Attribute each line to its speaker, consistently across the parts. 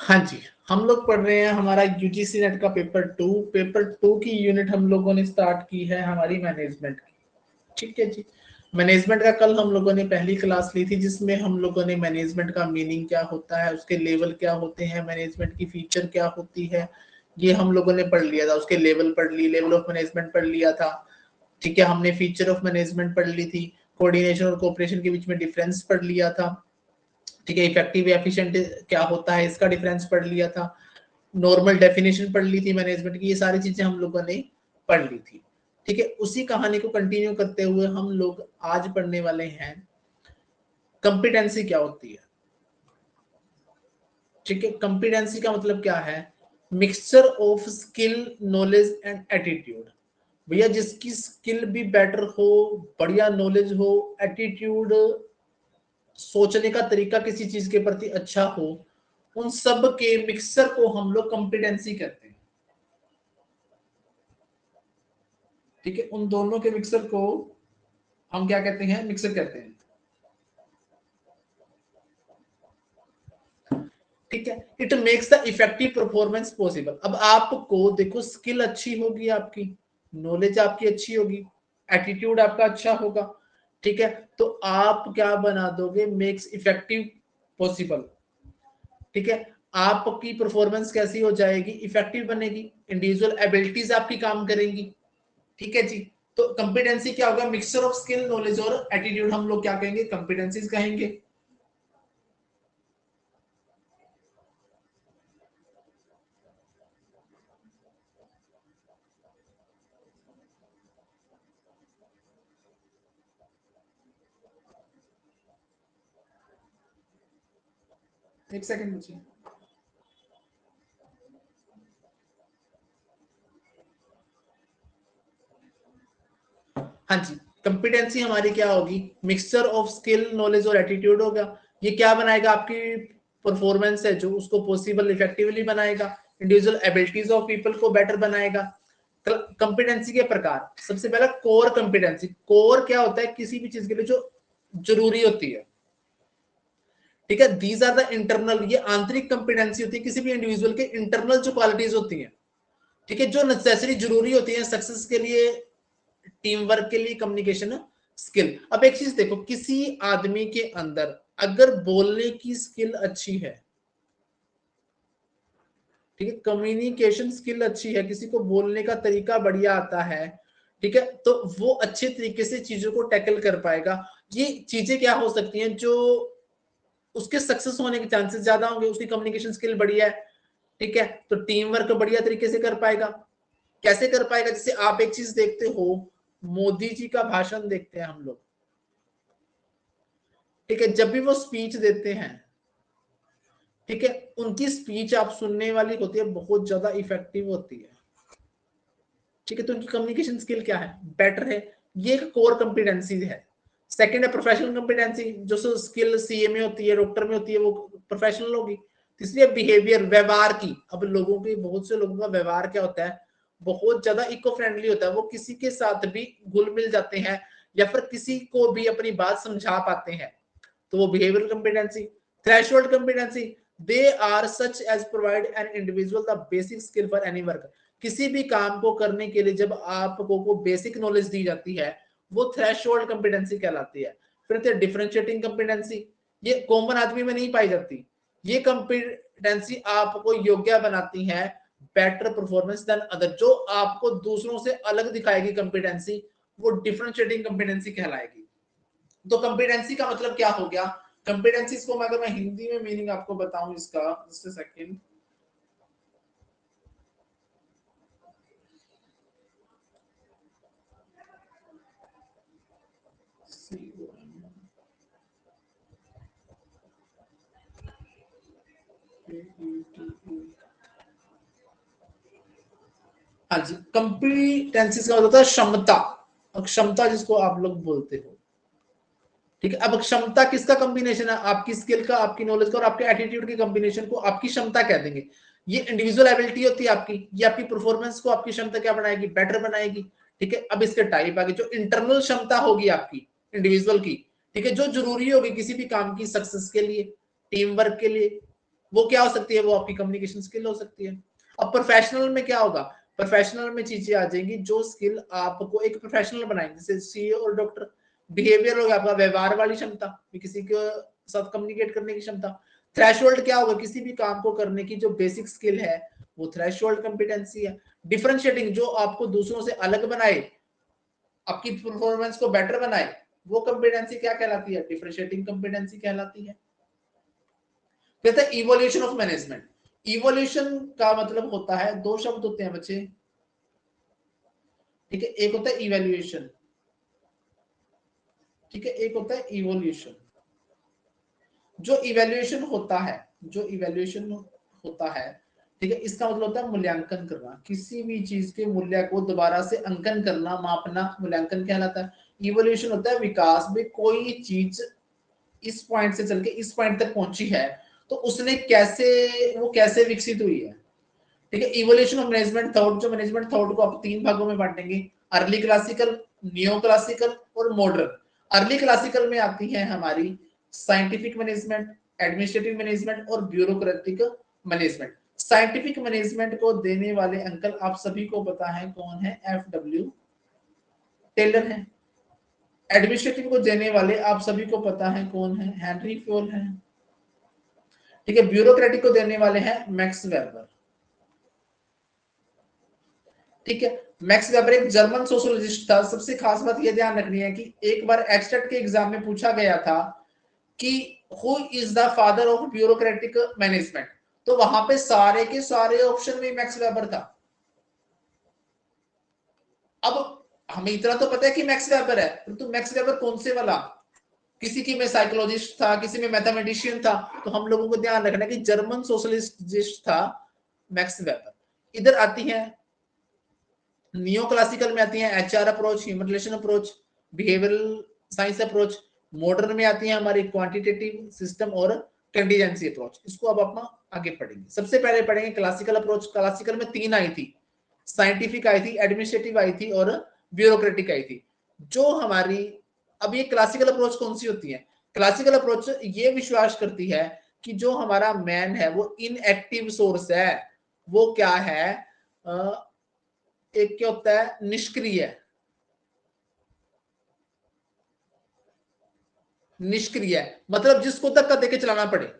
Speaker 1: हाँ जी, हम लोग पढ़ रहे हैं हमारा यूजीसी नेट का पेपर 2 की यूनिट हम लोगों ने स्टार्ट की है हमारी मैनेजमेंट की। ठीक है जी। मैनेजमेंट का कल हम लोगों ने पहली क्लास ली थी जिसमें हम लोगों ने मैनेजमेंट का मीनिंग क्या होता है, उसके लेवल क्या होते हैं, मैनेजमेंट की फीचर क्या होती है, ये हम लोगों ने पढ़ लिया था। उसके लेवल पढ़ ली, लेवल ऑफ मैनेजमेंट पढ़ लिया था। ठीक है, हमने फीचर ऑफ मैनेजमेंट पढ़ ली थी, कोऑर्डिनेशन और कोऑपरेशन के बीच में डिफरेंस पढ़ लिया था। ठीक है, इफेक्टिव एफिशिएंट क्या होता है इसका डिफरेंस पढ़ लिया था, नॉर्मल डेफिनेशन पढ़ ली थी मैनेजमेंट की, ये सारी चीजें हम लोगों ने पढ़ ली थी। ठीक है, उसी कहानी को कंटिन्यू करते हुए हम लोग आज पढ़ने वाले हैं कंपिटेंसी क्या होती है। ठीक है, कंपिटेंसी का मतलब क्या है, mixture of skill knowledge and attitude. भैया जिसकी स्किल भी बेटर हो, बढ़िया नॉलेज हो, एटीट्यूड सोचने का तरीका किसी चीज के प्रति अच्छा हो, उन सब के मिक्सर को हम लोग कॉम्पिटेंसी कहते हैं। ठीक है, उन दोनों के मिक्सर को हम क्या कहते हैं, मिक्सर कहते हैं। ठीक है, it makes the effective performance possible. अब आपको देखो स्किल अच्छी होगी, आपकी नॉलेज आपकी अच्छी होगी, एटीट्यूड आपका अच्छा होगा। ठीक है, तो आप क्या बना दोगे, मेक्स इफेक्टिव पॉसिबल। ठीक है, आपकी परफॉर्मेंस कैसी हो जाएगी, इफेक्टिव बनेगी, इंडिविजुअल एबिलिटीज आपकी काम करेंगी। ठीक है जी। तो कंपिटेंसी क्या होगा, मिक्सचर ऑफ स्किल नॉलेज और एटीट्यूड, हम लोग क्या कहेंगे, कंपिटेंसीज कहेंगे। एक सेकंड मुझे, हाँ जी, कंपिटेंसी हमारी क्या होगी, मिक्सचर ऑफ स्किल नॉलेज और एटीट्यूड होगा। ये क्या बनाएगा, आपकी परफॉर्मेंस है जो उसको पॉसिबल इफेक्टिवली बनाएगा, इंडिविजुअल एबिलिटीज ऑफ पीपल को बेटर बनाएगा। कंपिटेंसी के प्रकार, सबसे पहला कोर कंपिटेंसी। कोर क्या होता है, किसी भी चीज के लिए जो जरूरी होती है। ठीक है, दीज आर द इंटरनल, ये आंतरिक कंपिटेंसी होती है किसी भी इंडिविजुअल के, इंटरनल जो क्वालिटीज होती हैं। ठीक है, जो नेसेसरी जरूरी होती है सक्सेस के लिए, टीम वर्क के लिए, कम्युनिकेशन स्किल। अब एक चीज देखो, किसी आदमी के अंदर अगर बोलने की स्किल अच्छी है, ठीक है, कम्युनिकेशन स्किल अच्छी है, किसी को बोलने का तरीका बढ़िया आता है, ठीक है, तो वो अच्छे तरीके से चीजों को टैकल कर पाएगा। ये चीजें क्या हो सकती हैं, जो उसके सक्सेस होने के चांसेस ज्यादा होंगे, उसकी कम्युनिकेशन स्किल बढ़िया है। ठीक है, तो टीम वर्क बढ़िया तरीके से कर पाएगा। कैसे कर पाएगा, जैसे आप एक चीज देखते हो, मोदी जी का भाषण देखते हैं हम लोग। ठीक है, जब भी वो स्पीच देते हैं, ठीक है, उनकी स्पीच आप सुनने वाली होती है, बहुत ज्यादा इफेक्टिव होती है। ठीक है, तो उनकी कम्युनिकेशन स्किल क्या है, बेटर है। ये एक कोर कॉम्पिटेंसी है। सेकंड है प्रोफेशनल कॉम्पिटेंसी, जो स्किल सीए में होती है, डॉक्टर में होती है, वो प्रोफेशनल होगी। तीसरी है बिहेवियर, व्यवहार की। अब लोगों के, बहुत से लोगों का व्यवहार क्या होता है, बहुत ज्यादा इको फ्रेंडली होता है, वो किसी के साथ भी घुल मिल जाते हैं, या फिर किसी को भी अपनी बात समझा पाते हैं, तो वो behavioural competency. Threshold competency, they are such as provide an individual the basic skill for any work. किसी भी काम को करने के लिए जब आपको को बेसिक नॉलेज दी जाती है, वो थ्रेशोल्ड कॉम्पिटेंसी कहलाती है। फिर डिफरेंशिएटिंग कॉम्पिटेंसी, ये कॉमन आदमी में नहीं पाई जाती। ये कॉम्पिटेंसी आपको योग्य बनाती है बेटर परफॉर्मेंस देन अदर, जो आपको दूसरों से अलग दिखाएगी कॉम्पिटेंसी, वो डिफरेंशिएटिंग कॉम्पिटेंसी कहलाएगी। तो कॉम्पिटेंसी का मतलब क्या हो गया, कॉम्पिटेंसी को मैं अगर मैं हिंदी में मीनिंग आपको बताऊं इसका, जस्ट अ सेकंड। हाँ जी, कॉम्पिटेंसी का होता है क्षमता, क्षमता जिसको आप लोग बोलते हो। ठीक है, अब क्षमता किसका कॉम्बिनेशन है, आपकी स्किल का, आपकी नॉलेज का और आपके एटीट्यूड की कॉम्बिनेशन को आपकी क्षमता कह देंगे। ये इंडिविजुअल एबिलिटी होती है आपकी, ये आपकी परफॉर्मेंस को, आपकी क्षमता क्या बनाएगी, बेटर बनाएगी। ठीक है, अब इसके टाइप आगे, जो इंटरनल क्षमता होगी आपकी इंडिविजुअल की, ठीक है, जो जरूरी होगी किसी भी काम की सक्सेस के लिए, टीम वर्क के लिए, वो क्या हो सकती है, वो आपकी कम्युनिकेशन स्किल हो सकती है। अब प्रोफेशनल में क्या होगा, प्रोफेशनल में चीजें आ जाएंगी जो स्किल आपको एक प्रोफेशनल बनाएंगे, जैसे सीए और डॉक्टर। बिहेवियर होगा आपका, व्यवहार वाली क्षमता, किसी के साथ कम्युनिकेट करने की क्षमता। थ्रेशोल्ड क्या होगा, किसी भी काम को करने की जो बेसिक स्किल है वो थ्रेशोल्ड कॉम्पिटेंसी है। डिफरेंशिएटिंग, जो आपको दूसरों से अलग बनाए, आपकी परफॉर्मेंस को बेटर बनाए, वो कॉम्पिटेंसी क्या कहलाती है, डिफरेंशिएटिंग कॉम्पिटेंसी कहलाती है। कहते हैं इवोल्यूशन ऑफ मैनेजमेंट। इवोल्यूशन का मतलब होता है, दो शब्द होते हैं बच्चे, ठीक है, एक होता है इवेल्युएशन, ठीक है, एक होता है इवोल्यूशन। जो इवेल्युएशन होता है, जो इवेल्युएशन होता है, ठीक है, इसका मतलब होता है मूल्यांकन करना, किसी भी चीज के मूल्य को दोबारा से अंकन करना, मापना, मूल्यांकन कहलाता है। इवोल्यूशन होता है विकास में, कोई चीज इस पॉइंट से चल के इस पॉइंट तक पहुंची है तो उसने कैसे, वो कैसे विकसित हुई है, ठीक है। इवोल्यूशन ऑफ मैनेजमेंट थॉट, जो मैनेजमेंट थॉट को आप तीन भागों में बांटेंगे, अर्ली क्लासिकल, नियो क्लासिकल और मॉडर्न। अर्ली क्लासिकल में आती है हमारी साइंटिफिक मैनेजमेंट, एडमिनिस्ट्रेटिव मैनेजमेंट और ब्यूरोक्रेटिक मैनेजमेंट। साइंटिफिक मैनेजमेंट को देने वाले अंकल आप सभी को पता है कौन है, एफडब्ल्यू टेलर है। एडमिनिस्ट्रेटिव को देने वाले आप सभी को पता है कौन है, हेनरी फ्योल है, ठीक है। ब्यूरोक्रेटिक को देने वाले हैं मैक्स वेबर, ठीक है। मैक्स वेबर एक जर्मन सोशोलॉजिस्ट था। सबसे खास बात यह ध्यान रखनी है कि एक बार एक्सटेट के एग्जाम में पूछा गया था कि who is the father of bureaucratic management, तो वहां पे सारे के सारे ऑप्शन में मैक्स वेबर था। अब हमें इतना तो पता है कि मैक्स वेबर है, परंतु मैक्स वेबर कौन से वाला, किसी की में साइकोलॉजिस्ट था, किसी में मैथमेटिशियन था, तो हम लोगों को ध्यान रखना कि जर्मन सोशलिस्ट था मैक्स वेबर। इधर आती है नियो क्लासिकल में आती है HR approach, human relation approach, behavioural science approach. Modern में आती है हमारी क्वांटिटेटिव सिस्टम और कंटीजेंसी अप्रोच। इसको अब अपना आगे पढ़ेंगे। सबसे पहले पढ़ेंगे क्लासिकल अप्रोच। क्लासिकल में तीन आई थी, साइंटिफिक आई थी, एडमिनिस्ट्रेटिव आई थी और ब्यूरोक्रेटिक आई थी। जो हमारी अब ये क्लासिकल अप्रोच कौन सी होती है, क्लासिकल अप्रोच ये विश्वास करती है कि जो हमारा मैन है वो इनएक्टिव सोर्स है, वो क्या है, एक क्या होता है, निष्क्रिय, निष्क्रिय मतलब जिसको धक्का देके चलाना पड़े।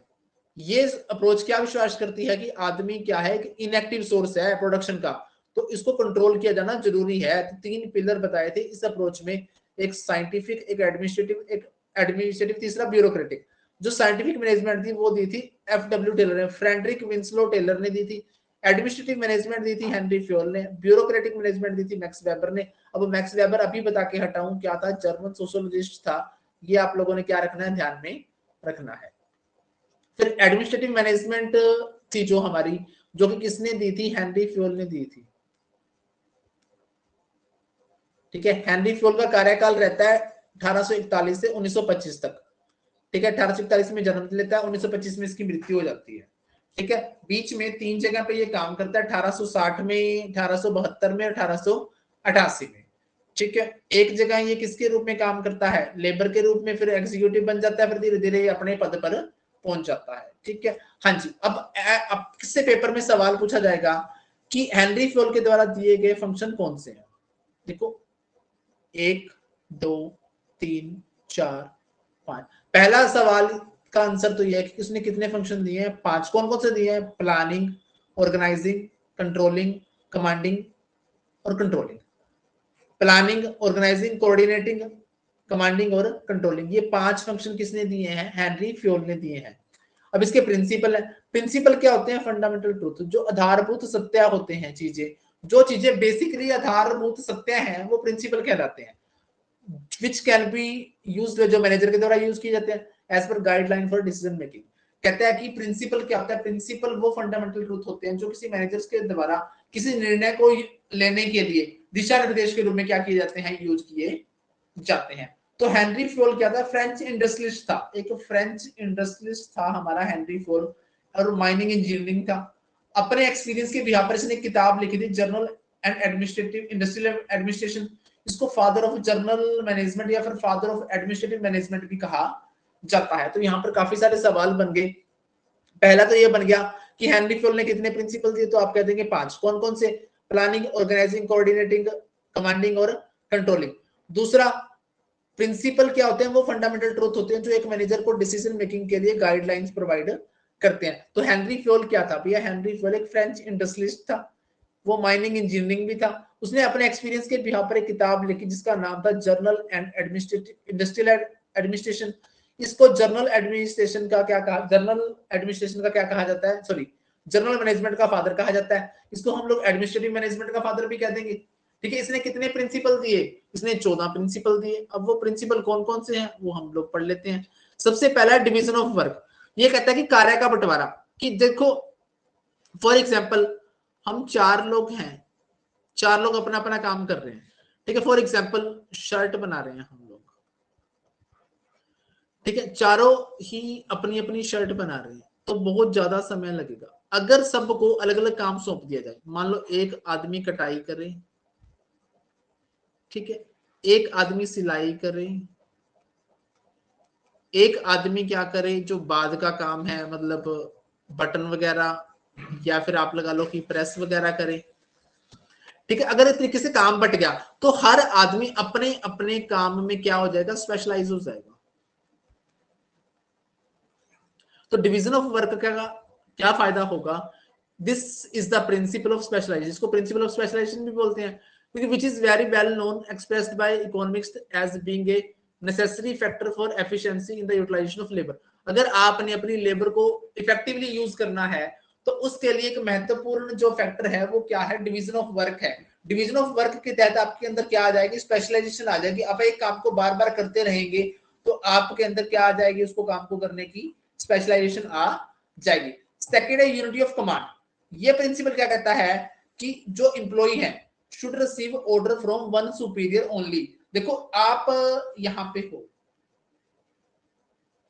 Speaker 1: ये अप्रोच क्या विश्वास करती है कि आदमी क्या है, कि इनएक्टिव सोर्स है प्रोडक्शन का, तो इसको कंट्रोल किया जाना जरूरी है। तो तीन पिलर बताए थे इस अप्रोच में, एक साइंटिफिक, एक एडमिनिस्ट्रेटिव, तीसरा ब्यूरोक्रेटिक। जो साइंटिफिक मैनेजमेंट थी वो दी थी एफडब्ल्यू टेलर ने, फ्रेडरिक विंसलो टेलर ने दी थी। एडमिनिस्ट्रेटिव मैनेजमेंट दी थी हेनरी फ्योल ने, ब्यूरोक्रेटिक मैनेजमेंट दी थी मैक्स वेबर ने। अब मैक्स वेबर अभी बता के हटाऊं क्या था, जर्मन सोशोलॉजिस्ट था। ये आप लोगों ने क्या रखना है, ध्यान में रखना है। फिर एडमिनिस्ट्रेटिव मैनेजमेंट थी जो हमारी, जो कि किसने दी थी, हेनरी फ्योल ने दी थी, ठीक है। हेनरी फ्योल का कार्यकाल रहता है 1841 से 1925 तक, ठीक है। 1841 में जन्म लेता है, 1925 में इसकी मृत्यु हो जाती है, ठीक है। बीच में तीन जगह पे ये काम करता है, 1860 में, 1872 में, 1888 में, ठीक है। एक जगह ये किसके रूप में काम करता है, लेबर के रूप में, फिर एग्जीक्यूटिव बन जाता है, फिर धीरे धीरे अपने पद पर पहुंच जाता है, ठीक है। हाँ जी, अब किससे पेपर में सवाल पूछा जाएगा कि हेनरी फ्योल के द्वारा दिए गए फंक्शन कौन से हैं। देखो, 1 2 3 4 5, पहला सवाल का आंसर तो यह है कि उसने कितने फंक्शन दिए हैं, 5। कौन कौन से दिए हैं, प्लानिंग, ऑर्गेनाइजिंग, कंट्रोलिंग, कमांडिंग और controlling. Planning, organising, coordinating, commanding और कंट्रोलिंग, ये 5 फंक्शन किसने दिए हैं, हेनरी फ्योल ने दिए हैं। अब इसके प्रिंसिपल है, प्रिंसिपल क्या होते हैं, फंडामेंटल ट्रूथ, जो आधारभूत सत्य होते हैं, चीजें, जो चीजें बेसिकली आधारभूत सत्य हैं वो प्रिंसिपल कहलाते हैं। विच कैन बी यूज्ड, जो मैनेजर के द्वारा यूज किए जाते हैं as per guideline for decision making. कहता है कि प्रिंसिपल क्या होता है, प्रिंसिपल वो फंडामेंटल ट्रूथ होते हैं जो किसी मैनेजर्स के द्वारा किसी निर्णय को लेने के लिए दिशा निर्देश के रूप में क्या किए जाते हैं, यूज किए जाते हैं। तो हेनरी फ्योल क्या था, फ्रेंच इंडस्ट्रियलिस्ट था, एक फ्रेंच इंडस्ट्रियलिस्ट था हमारा हेनरी फ्योल, और माइनिंग इंजीनियरिंग था। अपने एक्सपीरियंस के बिहार पर इसने किताब लिखी थी, journal and administrative industrial administration. इसको फादर ऑफ जर्नल मैनेजमेंट या फिर फादर ऑफ एडमिनिस्ट्रेटिव मैनेजमेंट भी कहा जाता है। तो यहाँ पर काफी सारे सवाल बन गए पहला तो ये बन गया कि हेनरी फ्योल ने कितने प्रिंसिपल दिए, तो आप कह देंगे 5। कौन कौन से? प्लानिंग, ऑर्गेनाइजिंग, कोऑर्डिनेटिंग, कमांडिंग और कंट्रोलिंग। दूसरा, प्रिंसिपल क्या होते हैं? वो फंडामेंटल ट्रूथ होते हैं जो एक मैनेजर को डिसीजन मेकिंग के लिए गाइडलाइंस प्रोवाइड करते हैं। तो हेनरी फ्योल क्या था भैया? हेनरी फ्योल एक फ्रेंच इंडस्ट्रियलिस्ट था, वो माइनिंग इंजीनियरिंग भी था। उसने अपने एक्सपीरियंस के बिहाफ पर एक किताब लिखी जिसका नाम था जर्नल एंड इंडस्ट्रियल एडमिनिस्ट्रेशन। इसको जर्नल एडमिनिस्ट्रेशन का क्या कहा, जर्नल एडमिनिस्ट्रेशन का क्या कहा जाता है? सॉरी, जर्नल मैनेजमेंट का फादर कहा जाता है। इसको हम लोग एडमिनिस्ट्रेटिव मैनेजमेंट का फादर भी कह देंगे। ठीक है, इसने कितने प्रिंसिपल दिए? इसने 14 प्रिंसिपल दिए। अब वो प्रिंसिपल कौन कौन से हैं वो हम लोग पढ़ लेते हैं। सबसे पहला डिवीजन ऑफ वर्क। ये कहता है कि कार्य का बंटवारा। कि देखो फॉर एग्जाम्पल हम 4 लोग हैं, 4 लोग अपना अपना काम कर रहे हैं। ठीक है, फॉर एग्जाम्पल शर्ट बना रहे हैं हम लोग। ठीक है, चारों ही अपनी अपनी शर्ट बना रहे हैं, तो बहुत ज्यादा समय लगेगा। अगर सबको अलग अलग काम सौंप दिया जाए, मान लो एक आदमी कटाई करे, ठीक है, एक आदमी सिलाई करे, एक आदमी क्या करे जो बाद का काम है, मतलब बटन वगैरह, या फिर आप लगा लो कि प्रेस वगैरह करे। ठीक है, अगर इस तरीके से काम बट गया तो हर आदमी अपने अपने काम में क्या हो जाएगा? स्पेशलाइज हो जाएगा। तो डिवीजन ऑफ वर्क का क्या फायदा होगा? This is the principle of specialisation. इसको प्रिंसिपल ऑफ स्पेशलाइजेशन भी बोलते हैं, which is very well known, expressed by economics as being a necessary factor for efficiency in the utilization of labor। अगर आपने अपनी लेबर को इफेक्टिवली यूज करना है तो उसके लिए एक महत्वपूर्ण जो फैक्टर है वो क्या है? डिवीजन ऑफ वर्क है। डिवीजन ऑफ वर्क के तहत आपके अंदर क्या आ जाएगी? स्पेशलाइजेशन आ जाएगी। आप एक काम को बार बार करते रहेंगे तो आपके अंदर क्या आ जाएगी? उसको काम को करने की स्पेशलाइजेशन आ जाएगी। सेकेंड है यूनिटी ऑफ कमांड। ये प्रिंसिपल क्या कहता है कि जो इंप्लॉई है should receive order from one superior only। देखो आप यहां पे हो,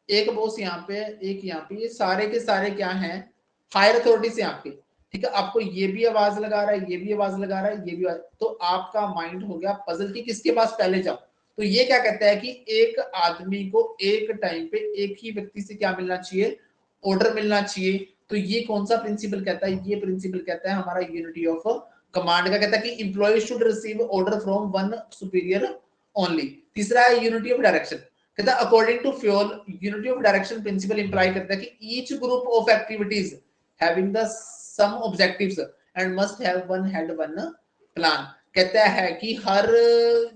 Speaker 1: एक बॉस यहाँ पे, एक यहाँ पे, ये सारे के सारे क्या हैं? हायर अथॉरिटी से आपके। ठीक है, आपको ये भी आवाज लगा रहा है, ये भी आवाज लगा रहा है, ये भी आवाज, तो आपका माइंड हो गया पजल की किसके पास पहले जाओ। तो ये क्या कहता है कि एक आदमी को एक टाइम पे एक ही व्यक्ति से क्या मिलना चाहिए? ऑर्डर मिलना चाहिए। तो ये कौन सा प्रिंसिपल कहता है? ये प्रिंसिपल कहता है हमारा यूनिटी ऑफ कमांड का। कहता है कि employ should receive order from one superior only. तीसरा है यूनिटी ऑफ डायरेक्शन। कहता है according to Fayol unity of direction principle imply करता है कि each group of activities having the same objectives and must have one head one plan. कहता है कि हर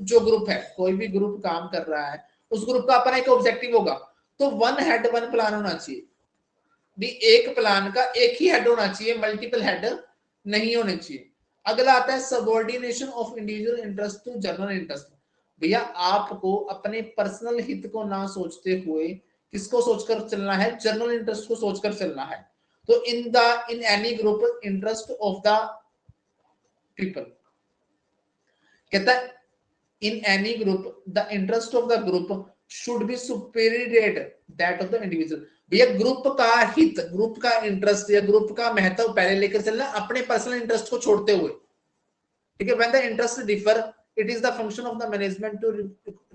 Speaker 1: जो ग्रुप है, कोई भी ग्रुप काम कर रहा है, उस ग्रुप का अपना एक ऑब्जेक्टिव होगा, तो वन हेड वन प्लान होना चाहिए। भी एक प्लान का एक ही हेड होना चाहिए, मल्टीपल हेड नहीं होने चाहिए। अगला आता है subordination of individual interest to general interest. भैया आपको अपने पर्सनल हित को ना सोचते हुए किसको सोचकर चलना है? जनरल इंटरेस्ट को सोचकर चलना है। तो in any group interest of the people. कहता है in any group the interest of the group should be superior that of the individual. भैया ग्रुप का हित, ग्रुप का इंटरेस्ट या ग्रुप का महत्व पहले लेकर चलना, अपने पर्सनल इंटरेस्ट को छोड़ते हुए। ठीक है, when the interest differ it is the function of the management to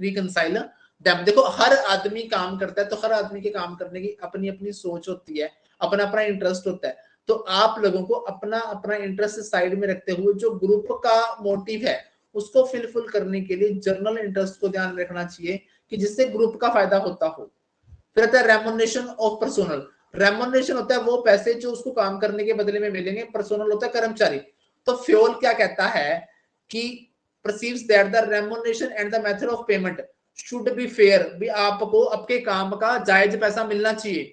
Speaker 1: reconcile them. देखो हर आदमी काम करता है तो हर आदमी के काम करने की अपनी अपनी सोच होती है, अपना अपना इंटरेस्ट होता है। तो आप लोगों को अपना अपना इंटरेस्ट साइड में रखते हुए जो ग्रुप का मोटिव है उसको फिलफिल करने के लिए जर्नल इंटरेस्ट को ध्यान रखना चाहिए कि जिससे ग्रुप का फायदा होता हो। फिर आता है रेम्युनरेशन ऑफ पर्सोनल। रेम्युनरेशन होता है वो पैसे जो उसको काम करने के बदले में मिलेंगे, पर्सोनल होता है कर्मचारी। तो फ्योल क्या कहता है कि perceives that the remuneration and the method of payment should be fair. भी आपको आपके काम का जायज पैसा मिलना चाहिए।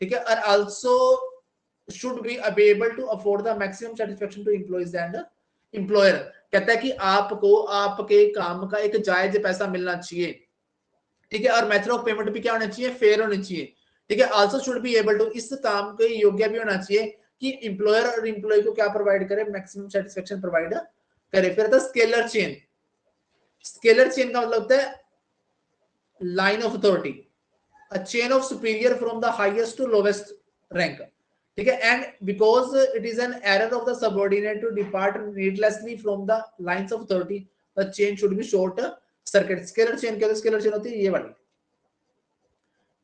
Speaker 1: ठीक है, और also should be available to afford the maximum satisfaction to employees and employer. कहता है कि आपको आपके काम का एक जायज पैसा मिलना चाहिए। ठीक है, और मेथड ऑफ पेमेंट भी क्या होना चाहिए? फेयर होनी चाहिए। ठीक है, also should be able to, इस काम के योग्य भी होना चाहिए कि एम्प्लॉयर और एम्प्लॉय को क्या प्रोवाइड करे? मैक्सिमम सेटिस्फेक्शन प्रोवाइड करे। फिर आता स्केलर चेन। स्केलर चेन का मतलब होता है line of authority, a chain of superior from the highest to lowest rank. ठीक है, and because it is an error of the subordinate to depart needlessly from the lines of authority, the chain should be short circuit. Scalar chain क्या? Scalar chain होती है ये वाली।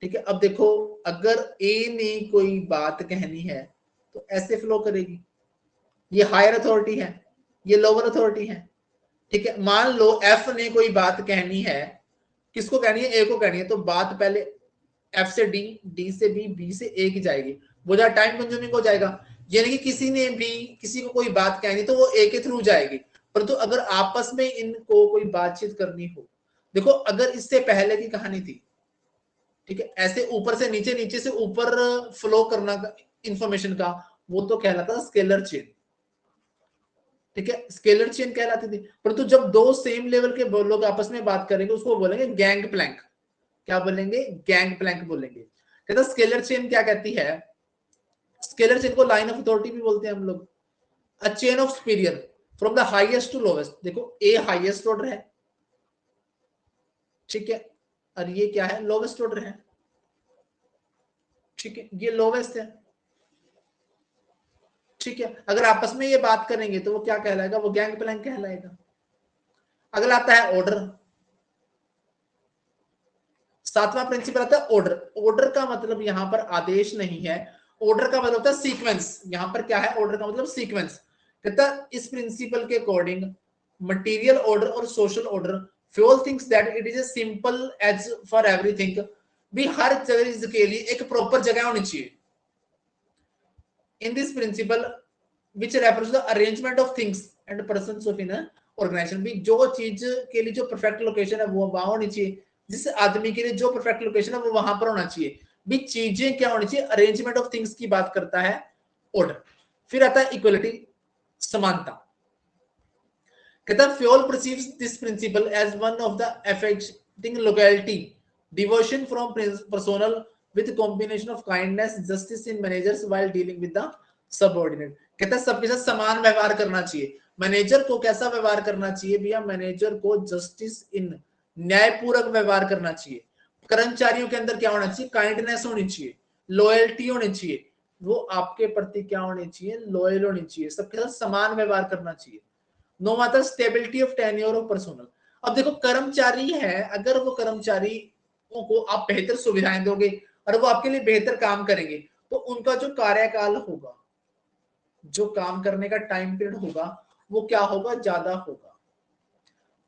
Speaker 1: ठीक है, अब देखो अगर ए ने कोई बात कहनी है तो ऐसे फ्लो करेगी, ये हायर अथॉरिटी है, ये लोअर अथॉरिटी है। ठीक है, मान लो एफ ने कोई बात कहनी है, किसको कहनी है, ए को कहनी है, तो बात पहले एफ से डी, डी से बी, बी से ए की जाएगी, वो ज्यादा टाइम कंज्यूमिंग हो जाएगा। यानी कि किसी ने भी किसी को कोई बात कहनी तो वो ए के थ्रू जाएगी, परंतु अगर आपस में इनको कोई बातचीत करनी हो, देखो अगर इससे पहले की कहानी थी, ठीक है, ऐसे ऊपर से नीचे, नीचे से ऊपर फ्लो करना इंफॉर्मेशन का, वो तो कहलाता स्केलर चेन। ठीक है, स्केलर चेन कहलाती थी, परंतु जब दो सेम लेवल के लोग आपस में बात करेंगे उसको बोलेंगे गैंग प्लैंक। क्या बोलेंगे, गैंग प्लैंक बोलेंगे। कहता स्केलर चेन क्या कहती है, स्केलर चेन को लाइन ऑफ अथॉरिटी भी बोलते हैं हम लोग। A chain of superior from the highest to lowest. देखो ए हाईएस्ट ऑर्डर है, ठीक है, और ये क्या है, लोवेस्ट ऑर्डर है। ठीक है, ये लोवेस्ट है। ठीक है, अगर आपस में ये बात करेंगे तो वो क्या कहलाएगा, वो गैंग प्लैंक कहलाएगा। अगला आता है ऑर्डर। सातवां प्रिंसिपल आता है ऑर्डर। ऑर्डर का मतलब यहां पर आदेश नहीं है, ऑर्डर का मतलब होता है सीक्वेंस। यहां पर क्या है, ऑर्डर का मतलब सीक्वेंस। कहता इस प्रिंसिपल के अकॉर्डिंग मटेरियल ऑर्डर और social order, Fayol thinks that it is a simple as for everything. भी हर चीज के लिए एक प्रॉपर जगह होनी चाहिए। In this principle which refers the arrangement of things and persons of in organisation. भी जो चीज के लिए जो परफेक्ट लोकेशन है वो वहां होनी चाहिए, जिस आदमी के लिए जो परफेक्ट लोकेशन है वो वहां पर होना चाहिए। भी चीजें क्या होनी चाहिए, अरेंजमेंट ऑफ थिंग्स की बात करता है ऑर्डर। फिर आता है इक्वलिटी, समानता। कहता है Fayol perceives this principle as one of the affecting locality devotion from personnel with combination of kindness justice in managers while dealing with the subordinate. कहता है सबके साथ समान व्यवहार करना चाहिए। मैनेजर को कैसा व्यवहार करना चाहिए भैया, मैनेजर को जस्टिस इन, न्यायपूर्वक व्यवहार करना चाहिए। कर्मचारियों के अंदर क्या होना चाहिए, काइंडनेस होनी चाहिए, लॉयल्टी होनी चाहिए, वो आपके प्रति क्या होनी चाहिए, लॉयल होनी चाहिए, सबके साथ समान व्यवहार करना चाहिए। नो मात्र stability of tenure of personal. अब देखो कर्मचारी है, अगर वो कर्मचारी को आप बेहतर सुविधाएं दोगे और वो आपके लिए बेहतर काम करेंगे तो उनका जो कार्यकाल होगा, जो काम करने का टाइम पीरियड होगा, वो क्या होगा, ज्यादा होगा।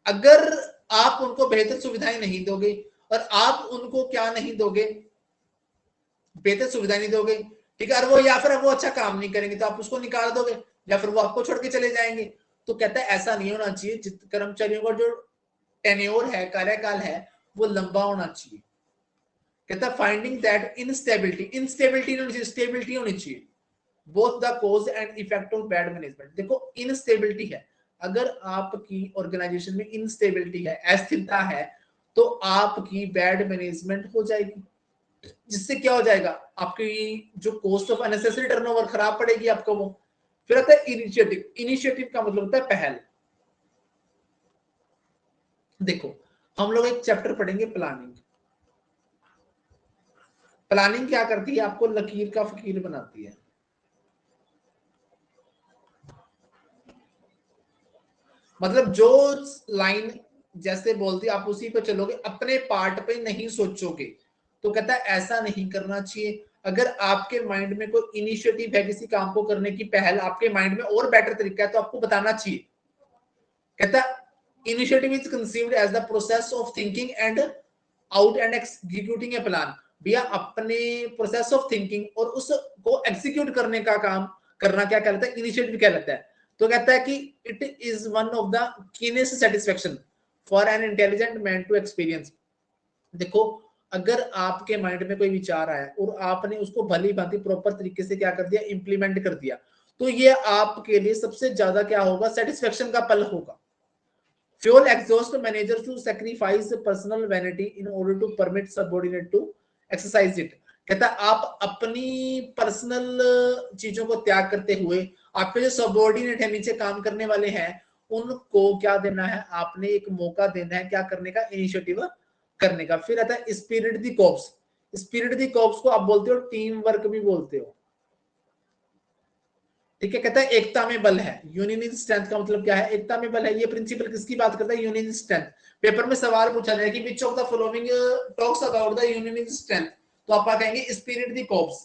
Speaker 1: अगर आप उनको बेहतर सुविधाएं नहीं दोगे और आप उनको क्या नहीं दोगे, बेहतर सुविधाएं नहीं दोगे, ठीक है, और वो या फिर वो अच्छा काम नहीं करेंगे तो आप उसको निकाल दोगे या फिर वो आपको छोड़ के चले जाएंगे। तो कहता है ऐसा नहीं होना चाहिए, कर्मचारियों का जो टेन्योर है, कार्यकाल है, वो लंबा होना चाहिए। कहता है फाइंडिंग दैट इनस्टेबिलिटी, इनस्टेबिलिटी नहीं होनी चाहिए, स्टेबिलिटी होनी चाहिए। Both the cause and effect of bad management. देखो इनस्टेबिलिटी है, अगर आपकी ऑर्गेनाइजेशन में इनस्टेबिलिटी है, अस्थिरता है, तो आपकी बैड मैनेजमेंट हो जाएगी, जिससे क्या हो जाएगा, आपकी जो कॉस्ट ऑफ अननेसेसरी टर्नओवर खराब पड़ेगी आपको वो। फिर आता है इनिशिएटिव। इनिशिएटिव का मतलब होता है पहल। देखो हम लोग एक चैप्टर पढ़ेंगे प्लानिंग। प्लानिंग क्या करती है, आपको लकीर का फकीर बनाती है। मतलब जो लाइन जैसे बोलती आप उसी पे चलोगे, अपने पार्ट पे नहीं सोचोगे। तो कहता है ऐसा नहीं करना चाहिए। अगर आपके माइंड में कोई इनिशिएटिव है किसी काम को करने की, पहल आपके माइंड में और बेटर तरीका है तो आपको बताना चाहिए। कहता है initiative is conceived as the process of thinking and out and executing a plan. भैया अपने प्रोसेस ऑफ थिंकिंग और उसको एग्जीक्यूट करने का काम करना क्या कहलाता है, इनिशिएटिव कहलाता है। तो कहता है कि it is one of the keenest satisfaction for an intelligent man to experience. देखो अगर आपके माइंड में कोई विचार आया और आपने उसको भली भांति प्रॉपर तरीके से क्या कर दिया, इंप्लीमेंट कर दिया, तो ये आपके लिए सबसे ज्यादा क्या होगा, सेटिस्फेक्शन का पल होगा। Fuel exhaust managers to sacrifice personal vanity in order to permit subordinate to exercise it। कहता आप अपनी पर्सनल चीजों को त्याग करते हुए आपके जो सबऑर्डिनेट है, नीचे काम करने वाले हैं, उनको क्या देना है, आपने एक मौका देना है क्या करने का, इनिशिएटिव करने का। फिर आता है spirit de corps. Spirit de corps को आप बोलते हो टीम वर्क भी बोलते हो। ठीक है, कहता है एकता में बल है। यूनियन इन स्ट्रेंथ का मतलब क्या है, एकता में बल है। ये प्रिंसिपल किसकी बात करता है, यूनियन इन स्ट्रेंथ। पेपर में सवाल पूछा जाए कि which of the following talks about the union in strength. तो आप कहेंगे स्पिरिट द कॉर्प्स।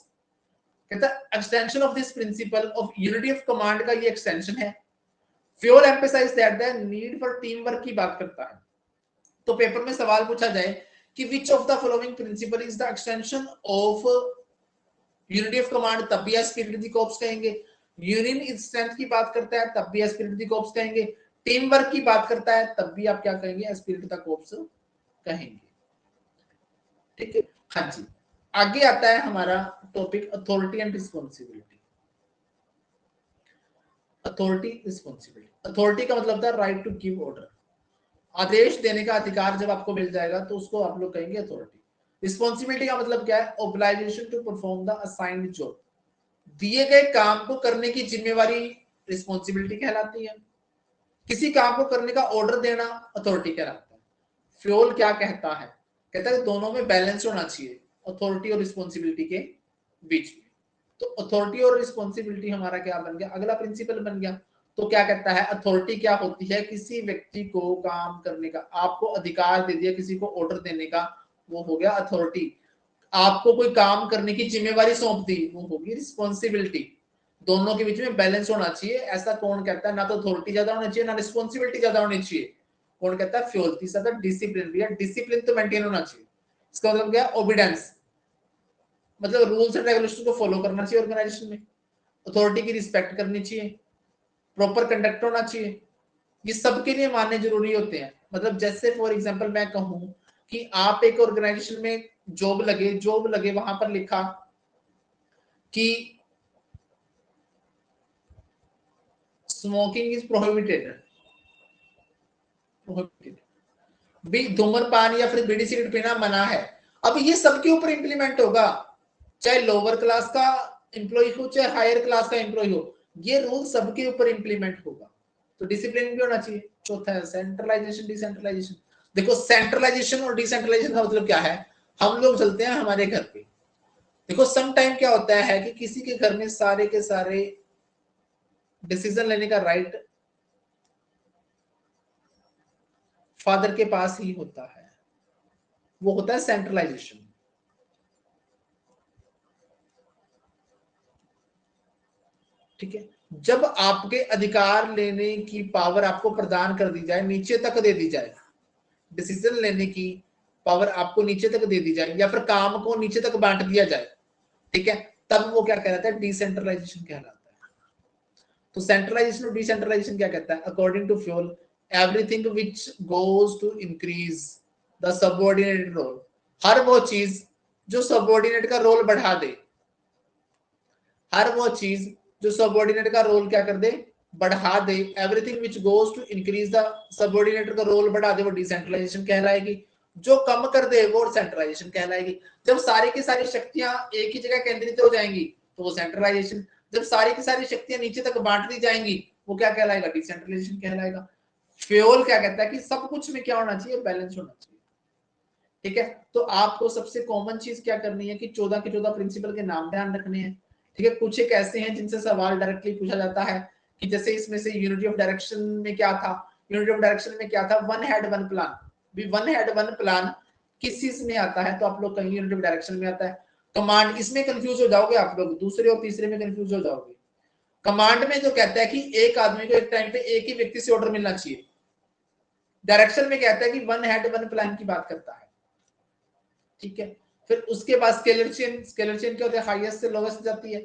Speaker 1: कहता है extension of this principle of unity of command का ये एक्सटेंशन है। Fayol emphasize that the need for team work की बात करता है। तो पेपर में सवाल पूछा जाए कि which of the following principle is the extension of unity of command, तब भी स्पिरिट द कॉर्प्स कहेंगे। यूनियन इन स्ट्रेंथ की बात करता है तब भी स्पिरिट द कॉर्प्स कहेंगे। टीम वर्क की बात करता है तब भी आप क्या कहेंगे, स्पिरिट द कॉर्प्स कहेंगे। ठीक है, हाँ जी। आगे आता है हमारा topic authority and responsibility. Authority responsibility, authority का मतलब था राइट टू गिव ऑर्डर, आदेश देने का अधिकार जब आपको मिल जाएगा तो उसको आप लोग कहेंगे अथॉरिटी। रिस्पॉन्सिबिलिटी का मतलब क्या है, obligation to perform the assigned job, दिए गए काम को करने की जिम्मेवारी रिस्पॉन्सिबिलिटी कहलाती है। किसी काम को करने का ऑर्डर देना अथॉरिटी कहलाता है। फ्योल क्या कहता है, कहता है दोनों में बैलेंस होना चाहिए अथॉरिटी और रिस्पॉन्सिबिलिटी के बीच में। तो अथॉरिटी और रिस्पॉन्सिबिलिटी हमारा क्या बन गया, अगला प्रिंसिपल बन गया। तो क्या कहता है, अथॉरिटी क्या होती है, किसी व्यक्ति को काम करने का, आपको अधिकार दे दिया किसी को ऑर्डर देने का, वो हो गया अथॉरिटी। आपको कोई काम करने की जिम्मेवारी सौंप दी, वो होगी रिस्पॉन्सिबिलिटी। दोनों के बीच में बैलेंस होना चाहिए, ऐसा कौन कहता है, ना तो अथॉरिटी ज्यादा होनी चाहिए ना रिस्पॉन्सिबिलिटी ज्यादा होनी चाहिए। कौन कहता है, फ्यूल। तीसरा था डिसिप्लिन, भैया डिसिप्लिन तो मेंटेन होना चाहिए। इसका मतलब क्या, ओबीडेंस, मतलब रूल्स एंड रेगुलेशन को फॉलो करना चाहिए ऑर्गेनाइजेशन में। अथॉरिटी की रिस्पेक्ट करनी चाहिए, प्रॉपर कंडक्ट होना चाहिए। ये सबके लिए मानने जरूरी होते हैं। मतलब जैसे फॉर एग्जांपल मैं कहूं कि आप एक ऑर्गेनाइजेशन में जॉब लगे वहां पर लिखा कि स्मोकिंग इज प्रोहिबिटेड, भी धूम्रपान या फिर बीड़ी सिगरेट पीना मना है। अब ये सबके ऊपर इंप्लीमेंट होगा, चाहे लोअर क्लास का एम्प्लॉय हो चाहे हायर क्लास का एम्प्लॉय हो, ये रूल सबके ऊपर इंप्लीमेंट होगा। तो डिसिप्लिन भी होना चाहिए। चौथा है सेंट्रलाइजेशन डिसेंट्रलाइजेशन। देखो सेंट्रलाइजेशन और डिसेंट्रलाइजेशन का मतलब क्या है, हम लोग चलते हैं हमारे घर पे, देखो सम टाइम क्या होता है कि किसी के घर में सारे के सारे डिसीजन लेने का राइट फादर के पास ही होता है, वो होता है सेंट्रलाइजेशन। ठीक है, जब आपके अधिकार लेने की पावर आपको प्रदान कर दी जाए, नीचे तक दे दी जाए, डिसीजन लेने की पावर आपको नीचे तक दे दी जाए या फिर काम को नीचे तक बांट दिया जाए, ठीक है, तब वो क्या कहलाता है, डिसेंट्रलाइजेशन कहलाता है। तो सेंट्रलाइजेशन और डिसेंट्रलाइजेशन क्या कहता है, according to Fayol everything which goes to increase the subordinated role, हर वो चीज जो सबऑर्डिनेट का रोल बढ़ा दे, हर वो चीज जो सबऑर्डिनेट का रोल क्या कर दे, बढ़ा दे, everything which goes to increase the subordinate का रोल बढ़ा दे, वो डिसेंट्रलाइजेशन कहलाएगी। जो कम कर दे वो सेंट्रलाइजेशन कहलाएगी। जब सारी की सारी शक्तियां एक ही जगह केंद्रित हो जाएंगी तो वो सेंट्रलाइजेशन, जब सारी की सारी शक्तियां नीचे तक बांट दी जाएंगी वो क्या कहलाएगा, डिसेंट्रलाइजेशन कहलाएगा। फ्योल क्या कहता है कि सब कुछ में क्या होना चाहिए, बैलेंस होना चाहिए। ठीक है, तो आपको सबसे कॉमन चीज क्या करनी है कि 14 के 14 प्रिंसिपल के नाम ध्यान रखने हैं। ठीक है, कुछ एक ऐसे हैं जिनसे सवाल डायरेक्टली पूछा जाता है कि जैसे इसमें से यूनिटी ऑफ डायरेक्शन में क्या था, यूनिटी ऑफ डायरेक्शन में क्या था, वन हेड वन प्लान। भी वन हेड वन प्लान किस चीज में आता है, तो आप लोग कहेंगे यूनिटी ऑफ डायरेक्शन में आता है। कमांड, इसमें कंफ्यूज हो जाओगे आप लोग, दूसरे और तीसरे में कंफ्यूज हो जाओगे। कमांड में जो कहता है कि एक आदमी को एक टाइम पे एक ही व्यक्ति से ऑर्डर मिलना चाहिए, डायरेक्शन में कहता है कि वन हेड वन प्लान की बात करता है। ठीक है, फिर उसके बाद स्केलर चेन, स्केलर चेन क्या होता है, हाईएस्ट से लोवेस्ट जाती है।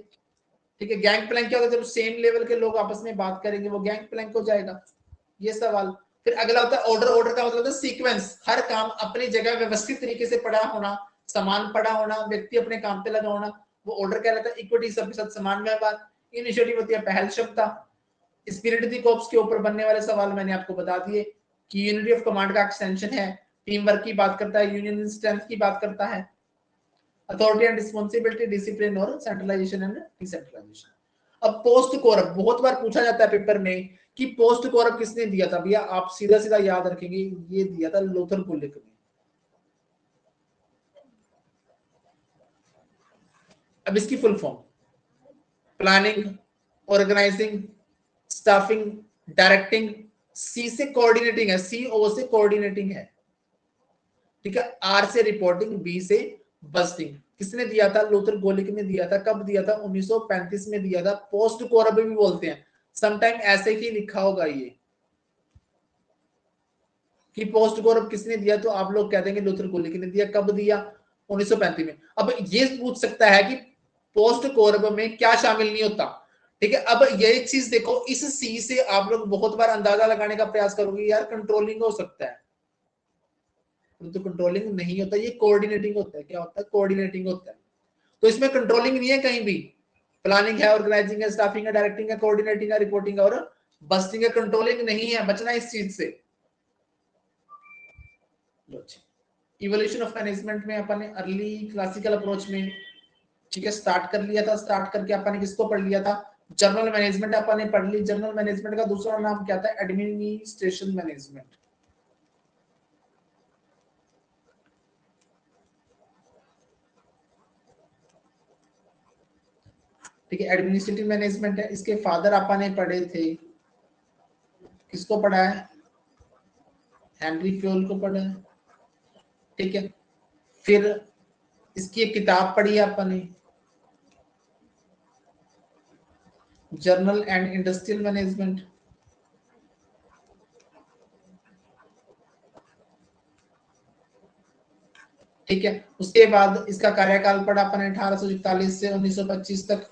Speaker 1: ठीक है, गैंग प्लैंक क्या होता है, जब सेम लेवल के लोग आपस में बात करेंगे वो गैंग प्लैंक हो जाएगा, ये सवाल। फिर अगला होता है ऑर्डर, ऑर्डर का मतलब है सीक्वेंस, हर काम अपनी जगह व्यवस्थित तरीके से पड़ा होना, समान पड़ा होना, व्यक्ति अपने काम पे लगा होना, वो ऑर्डर कहलाता है। इक्विटी, सबके साथ समान व्यवहार। इनिशिएटिव होती है पहल क्षमता। स्पिरिट दी कॉर्प्स के ऊपर बनने वाले सवाल मैंने आपको बता दिए कि यूनिटी ऑफ कमांड का एक्सटेंशन है, टीम वर्क की बात करता है, यूनियन स्ट्रेंथ की बात करता है, अथॉरिटी एंड रिस्पॉन्सिबिलिटी, डिसिप्लिन और सेंट्रलाइजेशन एंड डिसेंट्रलाइजेशन। अब पोस्ट कोरप बहुत बार पूछा जाता है पेपर में कि पोस्ट कोरप किसने दिया था, भैया आप सीधा सीधा याद रखेंगे, ये दिया था लूथर गुलिक ने। अब इसकी full form, planning, organising, staffing, directing, C से कोऑर्डिनेटिंग है, सी ओ से कोऑर्डिनेटिंग है। ठीक है, आर से रिपोर्टिंग, बी से बस्टिंग, किसने दिया था? लूथर गोलिक ने दिया था। कब दिया था? 1935 में दिया था। पोस्ट कोरब भी बोलते हैं, समटाइम ऐसे ही लिखा होगा ये कि पोस्ट कोरब किसने दिया, तो आप लोग कह देंगे लूथर गोलिक ने दिया। कब दिया? 1935 में। अब ये पूछ सकता है कि पोस्ट कोरब में क्या शामिल नहीं होता, ठीक है। अब ये चीज देखो, इस सी से आप लोग बहुत बार अंदाजा लगाने का प्रयास करोगे यार कंट्रोलिंग हो सकता है, तो कंट्रोलिंग नहीं होता, ये कोऑर्डिनेटिंग होता है। क्या होता है? कोऑर्डिनेटिंग होता है। तो इसमें कंट्रोलिंग नहीं है कहीं भी, प्लानिंग है, ऑर्गेनाइजिंग है, स्टाफिंग है, डायरेक्टिंग है, कोऑर्डिनेटिंग है, रिपोर्टिंग है और बस्टिंग है। कंट्रोलिंग नहीं है, बचना इस चीज से। इवोल्यूशन ऑफ मैनेजमेंट में अपन ने अर्ली क्लासिकल अप्रोच में, ठीक है, स्टार्ट कर लिया था। स्टार्ट करके अपन ने किसको पढ़ लिया था? जनरल मैनेजमेंट अपन ने पढ़ ली। जनरल मैनेजमेंट का दूसरा नाम क्या था? Administration management. ठीक है, एडमिनिस्ट्रेटिव मैनेजमेंट है। इसके फादर अपन ने पढ़े थे, किसको पढ़ा है? हेनरी फ्योल को पढ़ा है, ठीक है। फिर इसकी एक किताब पढ़ी है अपन ने, जर्नल एंड इंडस्ट्रियल मैनेजमेंट। ठीक है, उसके बाद इसका कार्यकाल पढ़ा अपन ने 1841 से 1925 तक।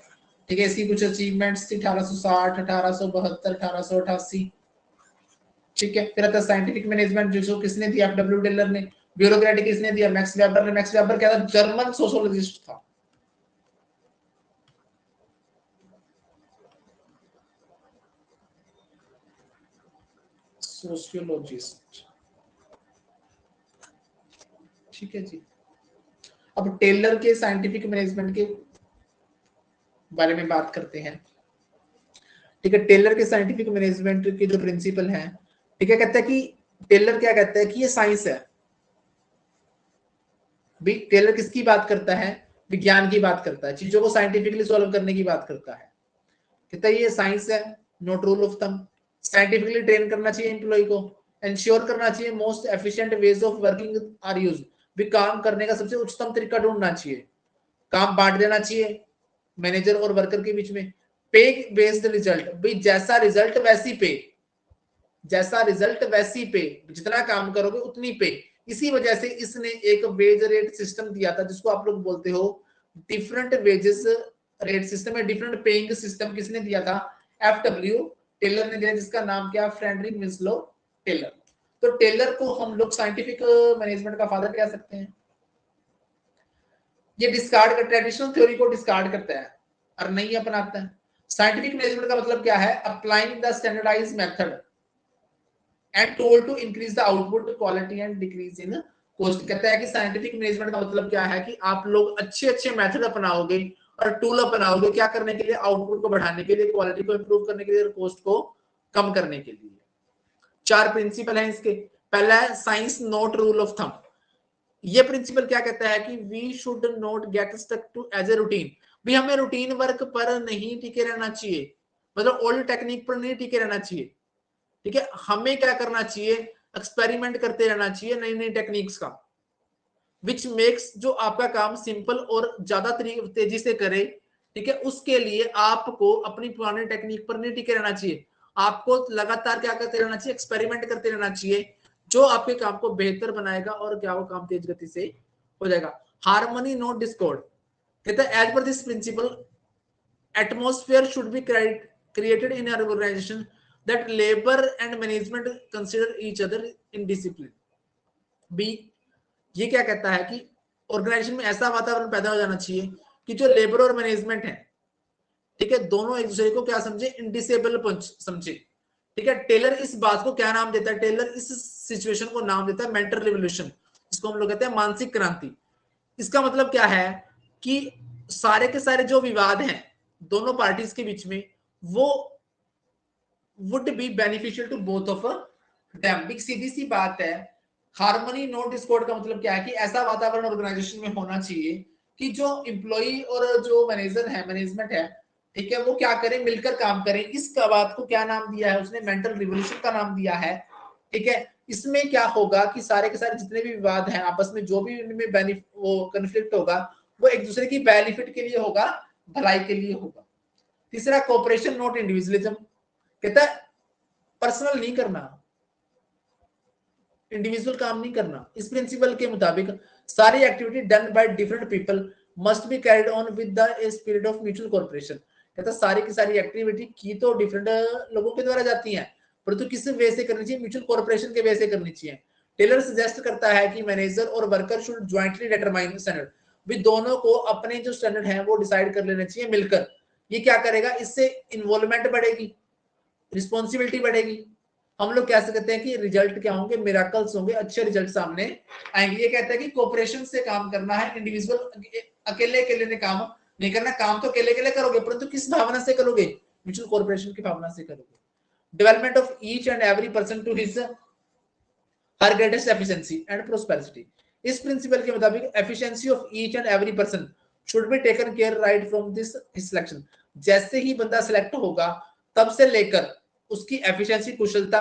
Speaker 1: ठीक है, इसकी कुछ अचीवमेंट्स थी 1860, 1872, 1888। ठीक है, फिर आता साइंटिफिक मैनेजमेंट, जो किसने दिया? एफडब्ल्यू टेलर ने। ब्यूरोक्रेटिक किसने दिया? मैक्स वेबर ने। मैक्स वेबर क्या था? जर्मन सोशियोलॉजिस्ट था। सोशियोलॉजिस्ट, ठीक है जी। अब टेलर के साइंटिफिक मैनेजमेंट के बारे में बात करते हैं। ठीक है, टेलर के साइंटिफिक मैनेजमेंट के जो प्रिंसिपल हैं, ठीक है, कहता है कि टेलर क्या कहता है कि ये साइंस है। भी टेलर किसकी बात करता है? विज्ञान की बात करता है, चीजों को साइंटिफिकली सॉल्व करने की बात करता है। कहता है ये साइंस है, not rule of thumb. Scientifically train करना चाहिए एम्प्लॉय को, इंश्योर करना चाहिए most efficient ways of working are use. भी काम करने का सबसे उच्चतम तरीका ढूंढना चाहिए, काम बांट देना चाहिए मैनेजर और वर्कर के बीच में। पे बेस्ड रिजल्ट, भाई जैसा रिजल्ट वैसी पे, जैसा रिजल्ट वैसी पे, जितना काम करोगे उतनी पे। इसी वजह से इसने एक वेज रेट सिस्टम दिया था, जिसको आप लोग बोलते हो डिफरेंट वेजेस रेट सिस्टम है, डिफरेंट पेइंग सिस्टम। किसने दिया था? एफडब्ल्यू टेलर ने दिया, जिसका नाम क्या? Frederick Winslow Taylor. तो टेलर को हम लोग साइंटिफिक मैनेजमेंट का फादर कह सकते हैं। ये डिस्कार्ड कर, ट्रेडिशनल थ्योरी को डिस्कार्ड करता है और नहीं अपनाता है। साइंटिफिक मैनेजमेंट का मतलब क्या है? Applying the standardised method and tool to increase the output quality and decrease in cost. कहता है कि साइंटिफिक मैनेजमेंट का मतलब क्या है कि आप लोग अच्छे अच्छे मेथड अपनाओगे और टूल अपनाओगे, क्या करने के लिए? आउटपुट को बढ़ाने के लिए, क्वालिटी को इंप्रूव करने के लिए और कॉस्ट को कम करने के लिए। चार प्रिंसिपल हैं इसके। पहला है science not rule of thumb. ये प्रिंसिपल क्या कहता है कि we should not get stuck to as a routine. भी हमें रूटीन वर्क पर नहीं टिके रहना चाहिए, मतलब ओल्ड टेक्निक पर नहीं टिके रहना चाहिए। ठीक है, हमें क्या करना चाहिए? एक्सपेरिमेंट करते रहना चाहिए नई नई टेक्निक्स का, विच मेक्स, जो आपका काम सिंपल और ज्यादा तेजी से करे। ठीक है, उसके लिए आपको अपनी पुरानी टेक्निक पर नहीं टिके रहना चाहिए, आपको लगातार क्या करते रहना चाहिए? एक्सपेरिमेंट करते रहना चाहिए, जो आपके काम को बेहतर बनाएगा और क्या वो काम तेज गति से हो जाएगा। Harmony not discord. कहता है as per this principle atmosphere should be created in an organization that labor and management consider each other in discipline। B, ये क्या कहता है कि ऑर्गेनाइजेशन में ऐसा वातावरण पैदा हो जाना चाहिए कि जो लेबर और मैनेजमेंट है, ठीक है, दोनों एक दूसरे को क्या समझे? इंडिसेबल समझे। ठीक है, टेलर इस बात को क्या नाम देता है? टेलर इस सिचुएशन को नाम देता है मेंटल रिवोल्यूशन, जिसको हम लोग कहते हैं मानसिक क्रांति। इसका मतलब क्या है कि सारे के सारे जो विवाद हैं दोनों पार्टीज के बीच में, वो would be beneficial to both of them. सीधी सी बात है, हार्मनी नॉट डिस्कॉर्ड का मतलब क्या है कि ऐसा वातावरण ऑर्गेनाइजेशन में होना चाहिए कि जो एम्प्लॉई और जो मैनेजर है, मैनेजमेंट है, ठीक है, वो क्या करें? मिलकर काम करें। इस बात को क्या नाम दिया है उसने? मेंटल रिवोल्यूशन का नाम दिया है। ठीक है, इसमें क्या होगा कि सारे के सारे जितने भी विवाद हैं आपस में, जो भी इनमें वो कन्फ्लिक्ट होगा, वो एक दूसरे की बेनिफिट के लिए होगा, भलाई के लिए होगा। तीसरा कोऑपरेशन नॉट इंडिविजुअलिज्म, कहता है पर्सनल नहीं करना, इंडिविजुअल काम नहीं करना। इस प्रिंसिपल के मुताबिक सारी activity done by different people must be carried on with the spirit of mutual cooperation. कहता है सारी की सारी एक्टिविटी की तो डिफरेंट लोगों के द्वारा जाती हैं, परंतु किस वे से करनी चाहिए, म्यूचुअल कोऑपरेशन के वे से करनी चाहिए। टेलर सजेस्ट करता है कि मैनेजर और worker should jointly determine standard, भी दोनों को अपने जो स्टैंडर्ड है वो डिसाइड कर लेने चाहिए मिलकर। ये क्या करेगा, इससे इन्वॉल्वमेंट बढ़ेगी, रिस्पॉन्सिबिलिटी बढ़ेगी। हम लोग कैसे कहते हैं कि रिजल्ट क्या होंगे, मिराकल्स होंगे, अच्छे रिजल्ट सामने आएंगे। ये कहता है कि कोऑपरेशन से काम करना है, इंडिविजुअल अकेले अकेले ने काम नहीं करना। काम तो अकेले अकेले करोगे, परंतु किस भावना से करोगे, म्यूचुअल कोऑपरेशन की भावना से करोगे। Development of each and every person to his her greatest efficiency and prosperity. इस प्रिंसिपल के मुताबिक efficiency of each and every person should be taken care right from this selection. जैसे ही बंदा सिलेक्ट होगा तब से लेकर उसकी एफिशिएंसी, कुशलता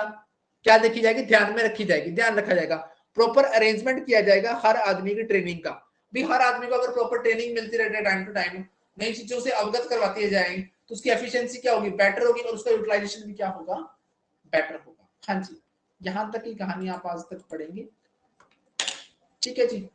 Speaker 1: क्या देखी जाएगी, ध्यान में रखी जाएगी, ध्यान रखा जाएगा। प्रॉपर अरेंजमेंट किया जाएगा हर आदमी की ट्रेनिंग का। भी हर आदमी को अगर प्रॉपर ट्रेनिंग मिलती रहती है टाइम टू टाइम, नई चीजों से अवगत करवाती जाएंगी, तो उसकी एफिशिएंसी क्या होगी, बेटर होगी, और उसका यूटिलाइजेशन भी क्या होगा, बेटर होगा। हाँ जी, यहां तक की कहानी आप आज तक पढ़ेंगे। ठीक है जी।